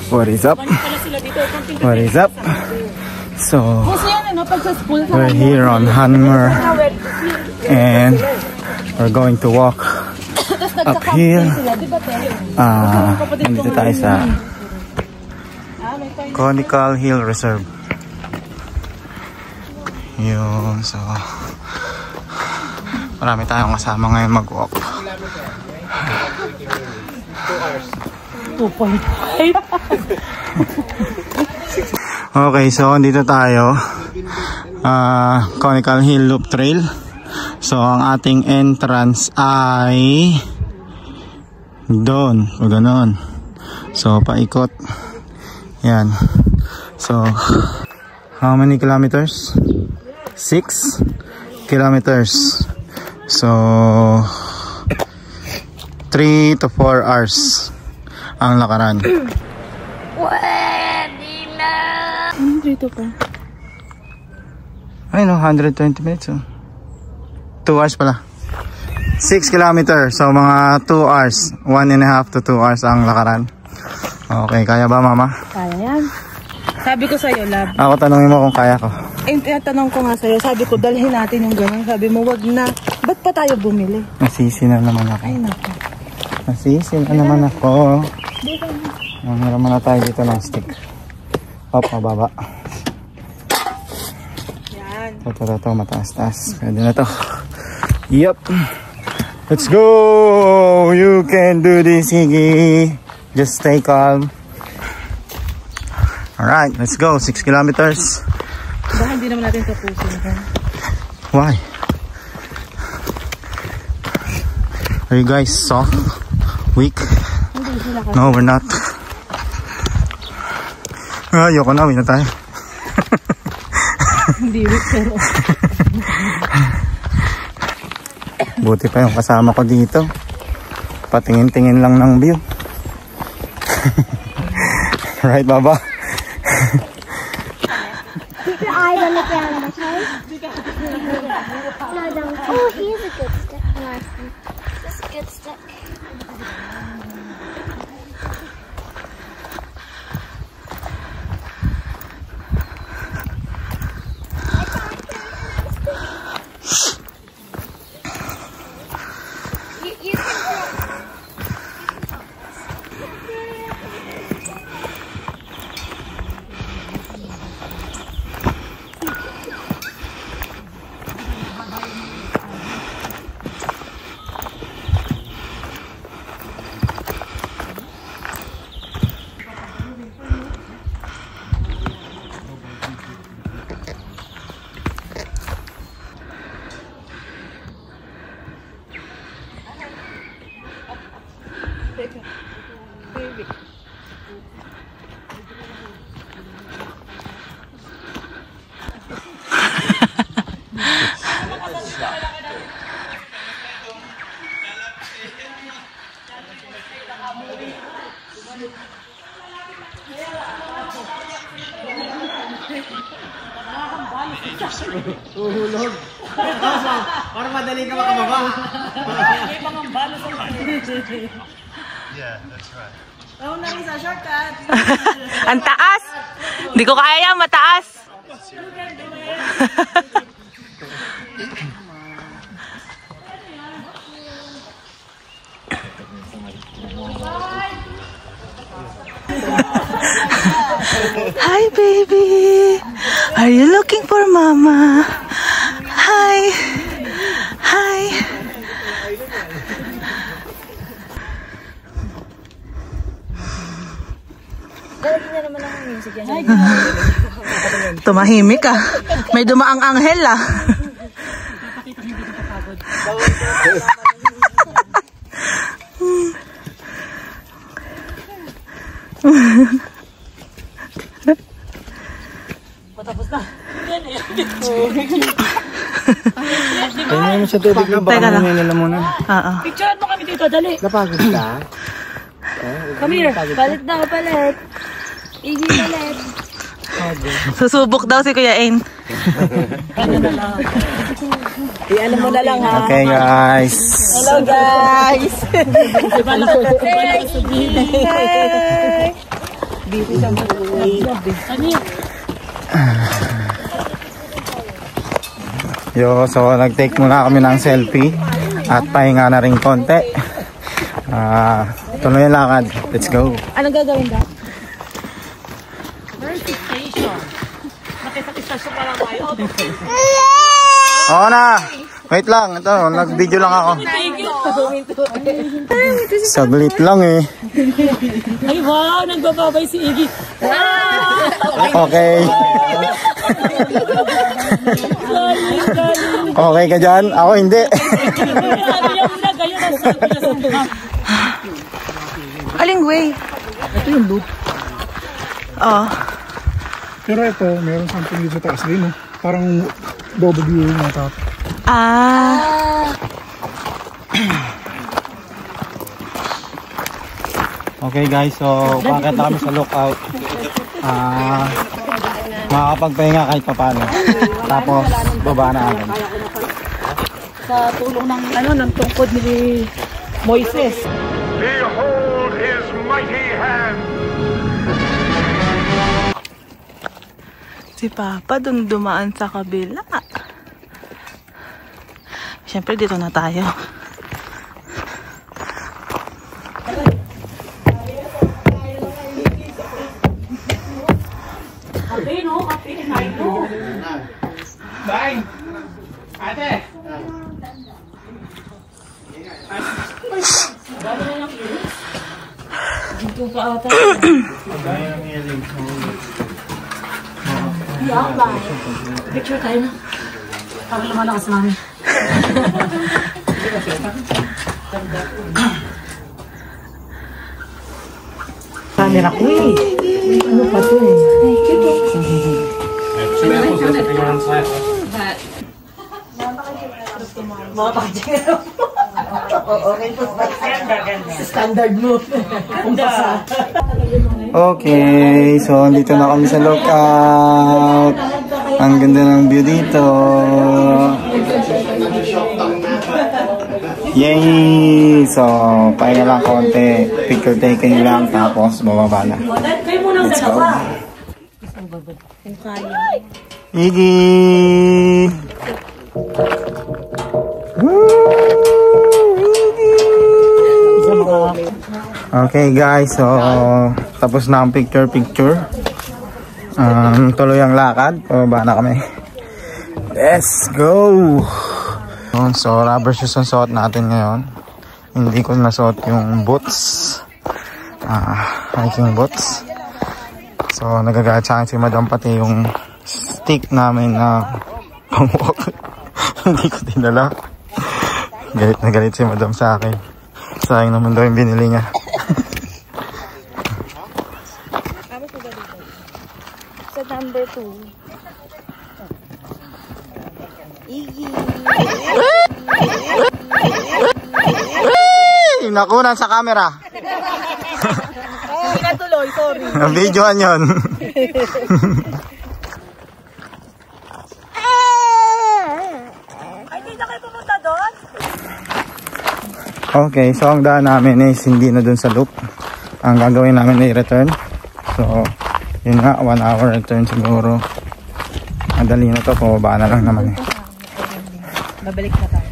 What is up? What is up? So we're here on Hanmer and we're going to walk uphill. Nandito tayo sa Conical Hill Reserve. Yun, so marami tayong kasama ngayon mag-walk. 2.5. Okay, so dito tayo Conical Hill Loop Trail. So ang ating entrance ay doon, o ganon. So paikot. Yan. So how many kilometers? 6 kilometers. So 3 to 4 hours ang lakaran. Dito pa. Ay no, 120 minutes. 2 hours pala. 6 kilometers. So mga 2 hours. 1.5 to 2 hours ang lakaran. Okay, kaya ba mama? Kaya yan. Sabi ko sa'yo, love. Ako tanongin mo kung kaya ko. Eh, tanong ko nga sa'yo. Sabi ko, dalhin natin yung ganun. Sabi mo, wag na. Ba't pa tayo bumili? Nasisi na naman ako. Ay, naku. Nasisi na naman ako. Meron na tayo dito ng stick. Hop, mababa. Yan. Ito, mataas-taas. Pwede na to. Yup. Let's go! You can do this, Higgy. Just stay calm. Alright, let's go. 6 kilometers. Baka hindi naman natin tapusin. Why? Are you guys soft? Weak? No, we're not. Ayoko na, win na tayo. Hindi weak pero. Buti pa yung kasama ko dito. Patingin-tingin lang ng view. Right, Baba? Keep your eyes on the ground, okay? No, don't. Oh, here's a good stick. Nice one. This is a good stick. Uhulog. Para madali ka makababa. May mga balo sa mga. Yeah, that's right. Oh, nang isa shortcut. Ang taas! Hindi ko kaya, mataas! Hi, baby! Are you looking for mama? Hi! Hi! Tumahimik ah. May dumaang anghel ah. Patapos na. Tingnan mo sa tubig na baka may nalamunan. Picturean mo kami dito, dali. Napagod ka? Come here. Palit daw, palit. Igi palit. Susubok daw si Kuya Ain. I-ano mo na lang ha. Okay guys. Hello guys. Busy siya mag-vlog eh. So nag-take muna kami ng selfie at pahinga na rin konti. Tuloy yung lakad. Let's go. Anong gagawin ba? Oo na. Wait lang. Ito, nag-video lang ako. Saglit lang eh. Ay, wow, nagbababay si Iggy. Okay. Okay ka dyan? Ako hindi. Aling way? Ito yung loop. Oo. Pero ito, meron something dito sa taas din. Parang double view yung mga tao. Okay guys, so bakit na kami sa lookout? Makakapagpahinga kahit papano. Tapos baba na agad. Sa tulong ng tungkod ni Moises. Behold his mighty hand. Si Papa dun dumaan sa kabila. Siyempre dito na tayo. Picture tayo na. Para naman ako sa mami. Camera ko eh. Ano pa to eh? Standard mo. Okay, so andito na kami sa lookout. Ang ganda ng view dito. Yay! So, pahinga lang konti. Picture taking lang, tapos bababa na. Let's go. Iggy! Okay guys, so tapos na ang picture. Tuloy ang lakad. Pababa na kami. Let's go! So rubber shoes ang suot natin ngayon. Hindi ko nasuot yung boots. Hiking boots. So nagagalit sa akin si Madam pati yung stick namin na pang-walk. Hindi ko dinala. Galit na galit si Madam sa akin. Sayang naman daw yung binili niya. Sa number 2. Iggy. Nakunan sa camera. Hindi na tuloy, sorry. Videoan yun. Ay, hindi na kayo pumunta doon? Okay, so ang daan namin is hindi na dun sa loop. Ang gagawin namin ay return. So, yun nga, 1 hour return siguro. Madali na to, pababa na lang naman eh. Babalik na tayo.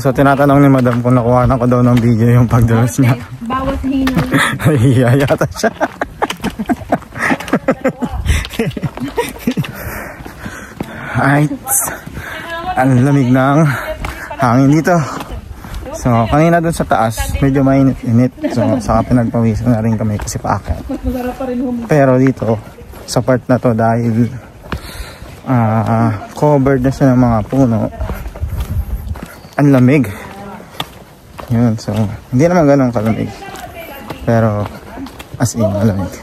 So, tinatanong ni Madam kung nakuha na ko daw ng video yung pagdalos niya. Bawat hina. Nahihiya yata siya. Alright. Ang lamig ng hangin dito. So, kanina dun sa taas, medyo mainit-init. So, saka pinagpawisan na rin kami kasi paakyat. Pero dito, sa part na to dahil covered na siya ng mga puno, ang lamig. Yun, so, hindi naman ganun kalamig. Pero, as in, malamig.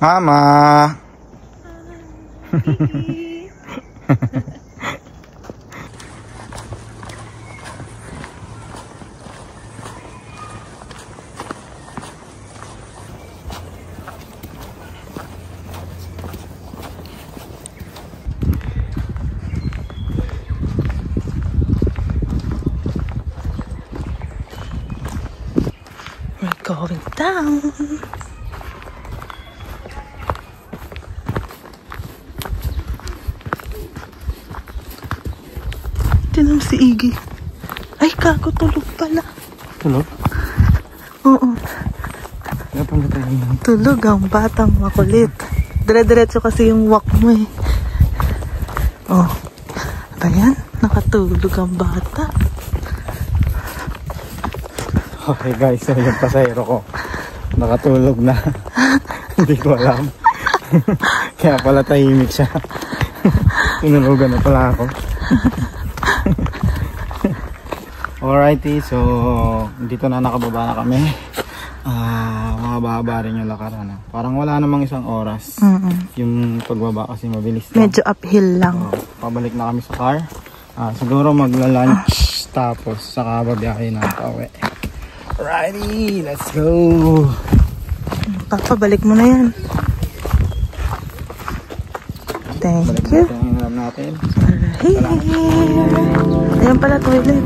Mama. We're going down. Tinan mo si Iggy. Ay, kago, tulog pala. Tulog? Oo, Kaya pala tayo. tulog ang batang makulit. Dire-diretso kasi yung walk mo eh. Oh, ba yan? Nakatulog ang bata. Okay guys, so yung pasahero ko nakatulog na. Hindi ko alam. Kaya pala tahimik siya. Tinulugan na pala ako. Alrighty, so dito na nakababa na kami. Mahaba-haba rin yung lakaran. Parang wala namang isang oras. Yung pagbaba kasi mabilis lang. Medyo uphill lang. Pabalik na kami sa car. Siguro magla-lunch tapos saka babiyahe na pauwi. Alrighty, let's go. Papabalik mo na yan. Thank Balik you. natin ang alam natin. Here. Ayan pala, toilet.